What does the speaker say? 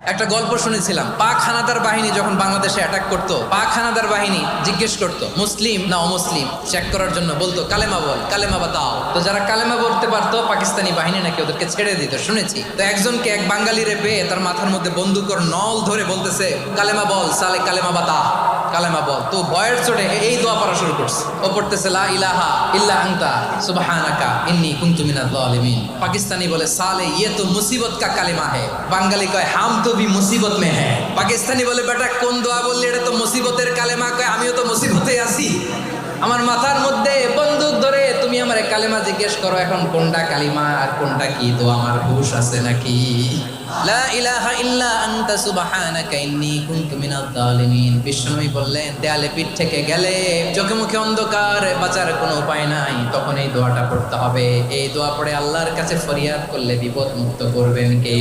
একটা গল্প শুনেছিলাম, পাক হানাদার বাহিনী যখন বাংলাদেশে অ্যাটাক করতো, পাক হানাদার বাহিনী জিজ্ঞেস করতো মুসলিম না অমুসলিম চেক করার জন্য, বলতো কালেমা বল, কালেমা বাতাও। তো যারা কালেমা বলতে পারতো পাকিস্তানি বাহিনী নাকি ওদেরকে ছেড়ে দিত, শুনেছি। তো একজনকে এক বাঙালিরে পেয়ে তার মাথার মধ্যে বন্দুকর নল ধরে বলতেছে কালেমা বল সালে, কালেমা বাতা, কালেমা বল। তো ভয়ের চোটে এই দোয়া পড়া শুরু করছে। ও পড়তেছে লা ইলাহা ইল্লা আনতা সুবহানাকা ইন্নী কুনতু মিনাজ জালিমিন। পাকিস্তানি বলে সালে ইয়ে তো মুসিবত কা কালেমা হে। বাঙালি কয় হাম তো ভি মুসিবত মে হ্যায়। পাকিস্তানি বলে বেটা কোন দোয়া বললি, এটা তো মুসিবতের কালেমা। কয় আমিও তো মুসিবতে আছি, আমার মাথার মধ্যে বন্দুক ধরে তুমি আমার কালেমা জিজ্ঞেস করো, এখন কোনটা কালিমা আর কোনটা কি দোয়া আমার হুশ আছে নাকি? লা ইলাহা ইল্লা আনতা সুবহানাকা ইন্নী কুনতু মিনাজ জালিমিন। বিষ্ণুই বললেন দেয়ালে পিঠ থেকে গেলে, চোখে মুখে অন্ধকার, বাঁচার কোনো উপায় নাই, তখন এই দোয়াটা পড়তে হবে। এই দোয়া পড়ে আল্লাহর কাছে ফরিয়াদ করলে বিপদ মুক্ত করবেন কে?